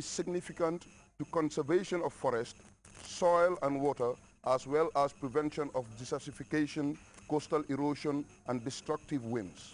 is significant to conservation of forest, soil and water, as well as prevention of desertification, coastal erosion, and destructive winds.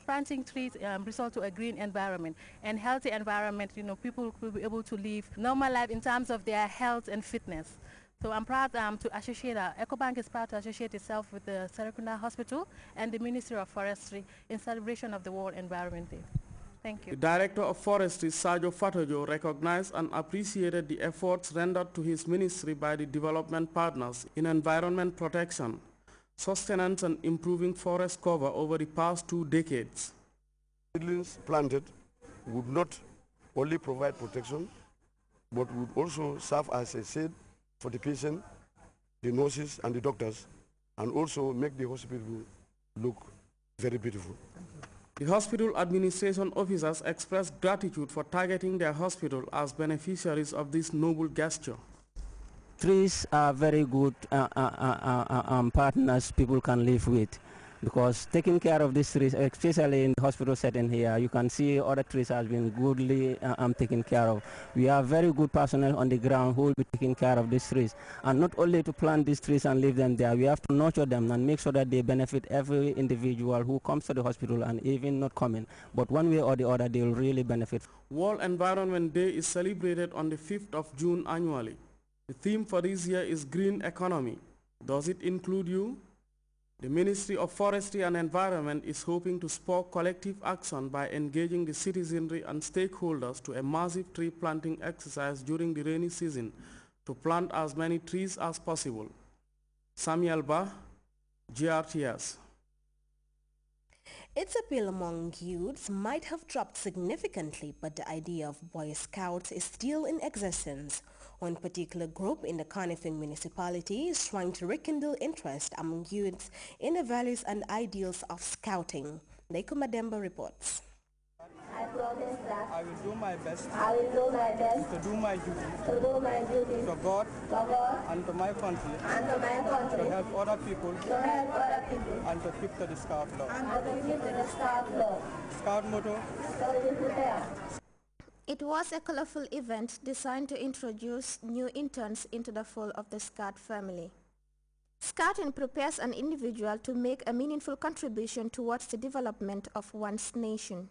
Planting trees result to a green environment and healthy environment. People will be able to live normal life in terms of their health and fitness. So I'm proud to associate, EcoBank is proud to associate itself with the Serekunda Hospital and the Ministry of Forestry in celebration of the World Environment Day. Thank you. The Director of Forestry, Sajo Fatojo, recognized and appreciated the efforts rendered to his ministry by the development partners in environment protection, sustenance and improving forest cover over the past 2 decades. Seedlings planted would not only provide protection, but would also serve as a shade for the patient, the nurses and the doctors, and also make the hospital look very beautiful. The hospital administration officers expressed gratitude for targeting their hospital as beneficiaries of this noble gesture. Trees are very good partners people can live with, because taking care of these trees, especially in the hospital setting here, you can see other trees has been goodly taken care of. We have very good personnel on the ground who will be taking care of these trees. And not only to plant these trees and leave them there, we have to nurture them and make sure that they benefit every individual who comes to the hospital and even not coming. But one way or the other, they will really benefit. World Environment Day is celebrated on the 5th of June annually. The theme for this year is Green Economy. Does it include you? The Ministry of Forestry and Environment is hoping to spur collective action by engaging the citizenry and stakeholders to a massive tree planting exercise during the rainy season to plant as many trees as possible. Samuel Ba, GRTS. Its appeal among youths might have dropped significantly, but the idea of Boy Scouts is still in existence. One particular group in the Carnifing municipality is trying to rekindle interest among youths in the values and ideals of scouting. Leiko Mademba reports. I promise that I will do my best. I will do my best to do my duty. To do my duty. To God. To God. And to my country. And to my country. To help other people. To help other people. And to keep to the Scout law. And to keep to the Scout law. Scout motto. It was a colorful event designed to introduce new interns into the fold of the Scout family. Scouting prepares an individual to make a meaningful contribution towards the development of one's nation.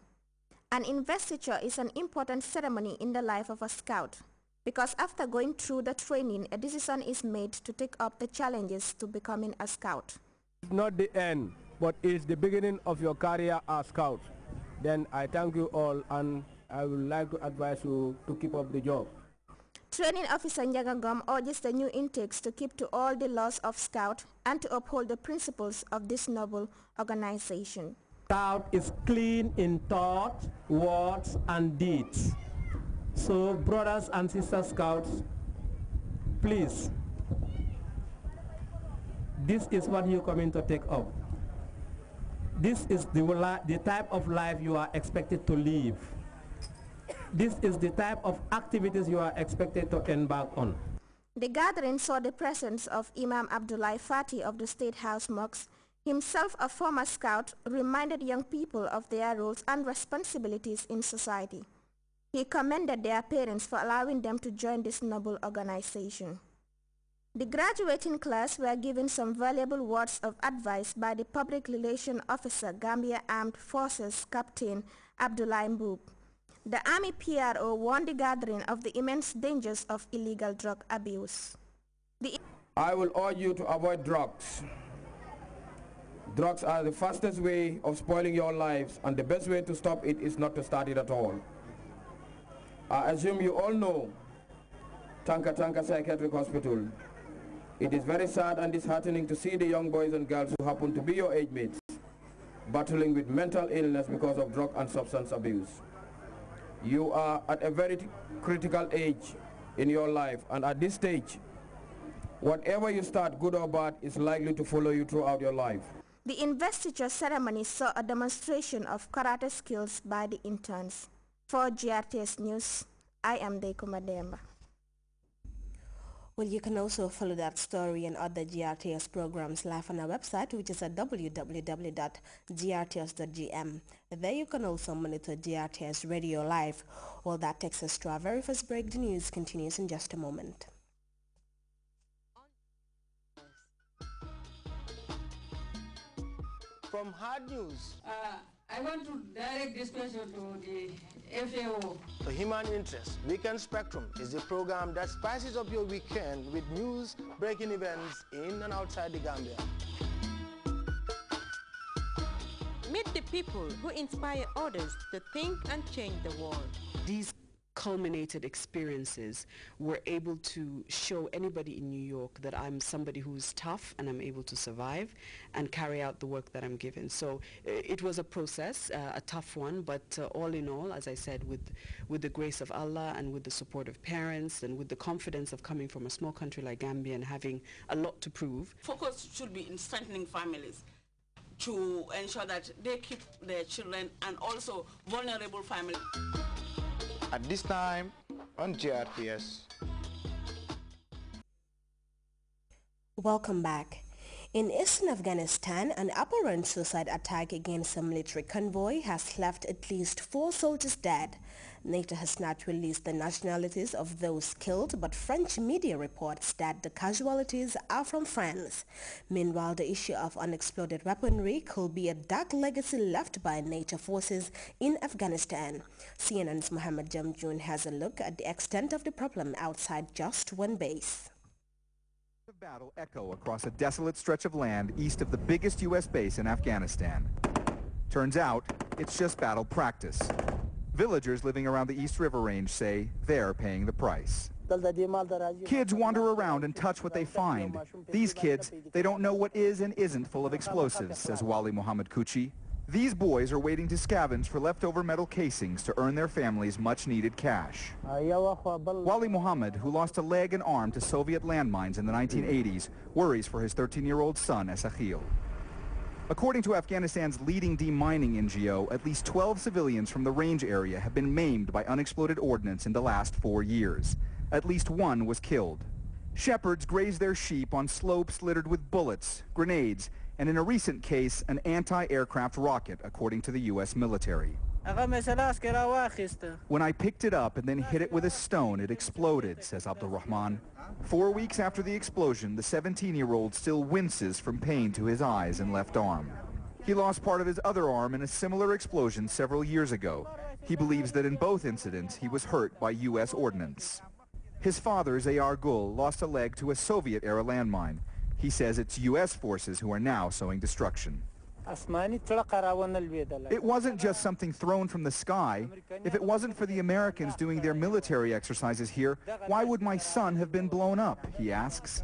An investiture is an important ceremony in the life of a Scout, because after going through the training, a decision is made to take up the challenges to becoming a Scout. It's not the end, but it's the beginning of your career as Scout. Then I thank you all, and I would like to advise you to keep up the job. Training Officer Njagangam urges the new intakes to keep to all the laws of Scout and to uphold the principles of this noble organization. Scout is clean in thought, words, and deeds. So, brothers and sisters Scouts, please, this is what you're coming to take up. This is the type of life you are expected to live. This is the type of activities you are expected to embark on. The gathering saw the presence of Imam Abdullah Fati of the State House Mosque. Himself a former Scout, reminded young people of their roles and responsibilities in society. He commended their parents for allowing them to join this noble organization. The graduating class were given some valuable words of advice by the Public Relations Officer, Gambia Armed Forces Captain Abdullah Mboub. The Army PRO warned the gathering of the immense dangers of illegal drug abuse. I will urge you to avoid drugs. Drugs are the fastest way of spoiling your lives, and the best way to stop it is not to start it at all. I assume you all know Tanka Psychiatric Hospital. It is very sad and disheartening to see the young boys and girls who happen to be your age mates battling with mental illness because of drug and substance abuse. You are at a very critical age in your life, and at this stage, whatever you start, good or bad, is likely to follow you throughout your life. The investiture ceremony saw a demonstration of karate skills by the interns. For GRTS News, I am Deiko Mademba. Well, you can also follow that story and other GRTS programs live on our website, which is at www.grts.gm. There you can also monitor GRTS Radio Live. Well, that takes us to our very first break. The news continues in just a moment. From hard news. I want to direct this question to the FAO. To Human Interest, Weekend Spectrum is the program that spices up your weekend with news, breaking events in and outside the Gambia. Meet the people who inspire others to think and change the world. These culminated experiences were able to show anybody in New York that I'm somebody who's tough and I'm able to survive and carry out the work that I'm given. So it was a process, a tough one, but all in all, as I said, with the grace of Allah and with the support of parents and with the confidence of coming from a small country like Gambia and having a lot to prove. Focus should be in strengthening families to ensure that they keep their children and also vulnerable families. At this time on GRTS. Welcome back. In eastern Afghanistan, an apparent suicide attack against a military convoy has left at least 4 soldiers dead. NATO has not released the nationalities of those killed, but French media reports that the casualties are from France. Meanwhile, the issue of unexploded weaponry could be a dark legacy left by NATO forces in Afghanistan. CNN's Mohammed Jamjoon has a look at the extent of the problem outside just one base. The battle echo across a desolate stretch of land east of the biggest U.S. base in Afghanistan. Turns out, it's just battle practice. Villagers living around the East River Range say they're paying the price. Kids wander around and touch what they find. These kids, they don't know what is and isn't full of explosives, says Wali Muhammad Kuchi. These boys are waiting to scavenge for leftover metal casings to earn their families much-needed cash. Wali Muhammad, who lost a leg and arm to Soviet landmines in the 1980s, worries for his 13-year-old son, Esakhil. According to Afghanistan's leading demining NGO, at least 12 civilians from the range area have been maimed by unexploded ordnance in the last 4 years. At least 1 was killed. Shepherds graze their sheep on slopes littered with bullets, grenades, and in a recent case, an anti-aircraft rocket, according to the U.S. military. When I picked it up and then hit it with a stone, it exploded, says Abdul Rahman. 4 weeks after the explosion, the 17-year-old still winces from pain to his eyes and left arm. He lost part of his other arm in a similar explosion several years ago. He believes that in both incidents, he was hurt by U.S. ordnance. His father, Zayar Gul, lost a leg to a Soviet-era landmine. He says it's U.S. forces who are now sowing destruction. It wasn't just something thrown from the sky. If it wasn't for the Americans doing their military exercises here, why would my son have been blown up, he asks.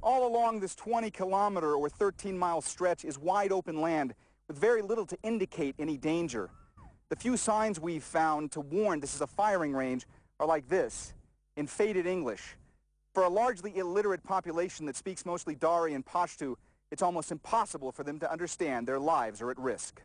All along this 20-kilometer or 13-mile stretch is wide open land with very little to indicate any danger. The few signs we've found to warn this is a firing range are like this, in faded English. For a largely illiterate population that speaks mostly Dari and Pashto, it's almost impossible for them to understand their lives are at risk.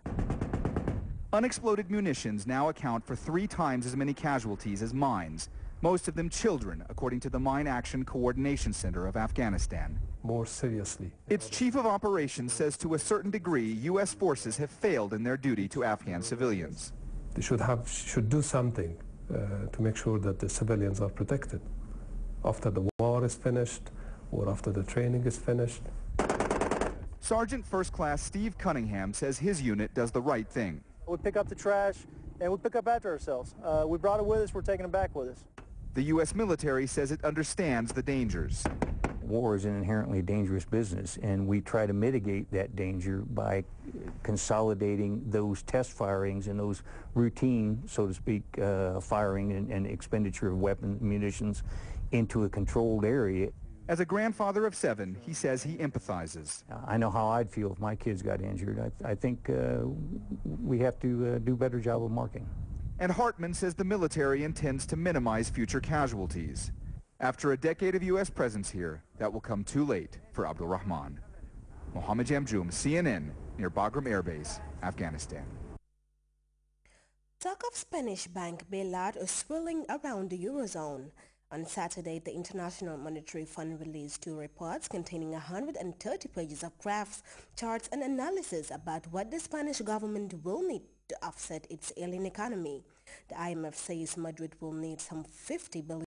Unexploded munitions now account for 3 times as many casualties as mines, most of them children, according to the Mine Action Coordination Center of Afghanistan. More seriously. Its chief of operations says to a certain degree, U.S. forces have failed in their duty to Afghan civilians. They should do something to make sure that the civilians are protected after the war is finished or after the training is finished. Sergeant First Class Steve Cunningham says his unit does the right thing. We pick up the trash and we pick up after ourselves. We brought it with us, we're taking it back with us. The U.S. military says it understands the dangers. War is an inherently dangerous business, and we try to mitigate that danger by consolidating those test firings and those routine, so to speak, firing and expenditure of weapons, munitions into a controlled area. As a grandfather of 7, he says he empathizes. I know how I'd feel if my kids got injured. I think we have to do a better job of marking. And Hartman says the military intends to minimize future casualties. After a decade of U.S. presence here, that will come too late for Abdul Rahman. Mohammed Jamjoom, CNN, near Bagram Air Base, Afghanistan. Talk of Spanish bank bailout is swirling around the Eurozone. On Saturday, the International Monetary Fund released 2 reports containing 130 pages of graphs, charts and analysis about what the Spanish government will need to offset its ailing economy. The IMF says Madrid will need some 50 billion